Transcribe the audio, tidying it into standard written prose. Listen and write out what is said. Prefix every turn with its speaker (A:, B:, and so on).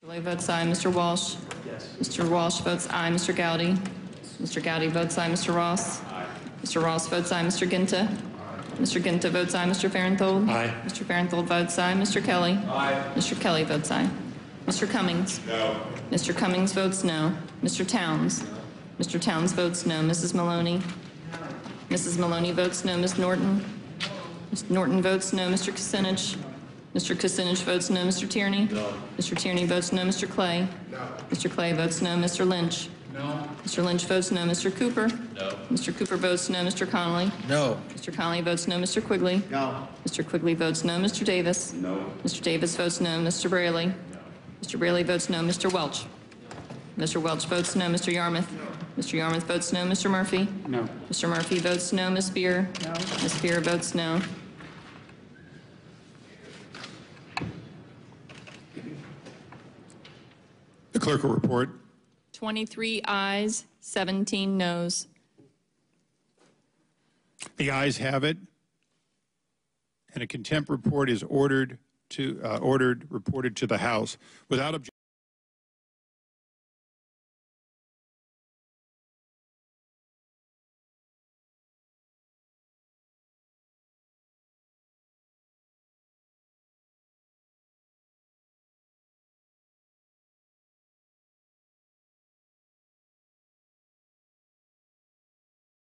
A: Mr. votes aye. Mr. Walsh?
B: Yes.
A: Mr. Walsh votes aye. Mr. Gowdy? Mr. Gowdy votes aye. Mr. Ross?
B: Aye.
A: Mr. Ross votes aye. Mr. Ginta? Mr. Ginta votes aye. Mr. Farenthold?
B: Aye.
A: Mr. Farenthold votes aye. Mr. Kelly?
B: Aye.
A: Mr. Kelly votes aye. Mr. Cummings?
B: No.
A: Mr. Cummings votes no. Mr. Towns? Mr. Towns votes no. Mrs. Maloney? Mrs. Maloney votes no. Ms. Norton? Ms. Norton votes no. Mr. Kucinich? Mr. Kucinich votes no. Mr. Tierney?
B: No.
A: Mr. Tierney votes no. Mr. Clay?
B: No.
A: Mr. Clay votes no. Mr. Lynch?
B: No.
A: Mr. Lynch votes no. Mr. Cooper?
B: No.
A: Mr. Cooper votes no. Mr. Connolly?
B: No.
A: Mr. Connolly votes no. Mr. Quigley?
B: No.
A: Mr. Quigley votes no. Mr. Davis?
B: No.
A: Mr. Davis votes no. Mr. Braley? Mr. Braley votes no. Mr. Welch? Mr. Welch votes no. Mr. Yarmouth? Mr. Yarmouth votes no. Mr. Murphy?
B: No.
A: Mr. Murphy votes no. Ms. Beer?
C: No.
A: Ms. Beer votes no.
D: The clerk will report.
A: 23 ayes, 17 noes.
D: The ayes have it, and a contempt report is reported to the House without objection.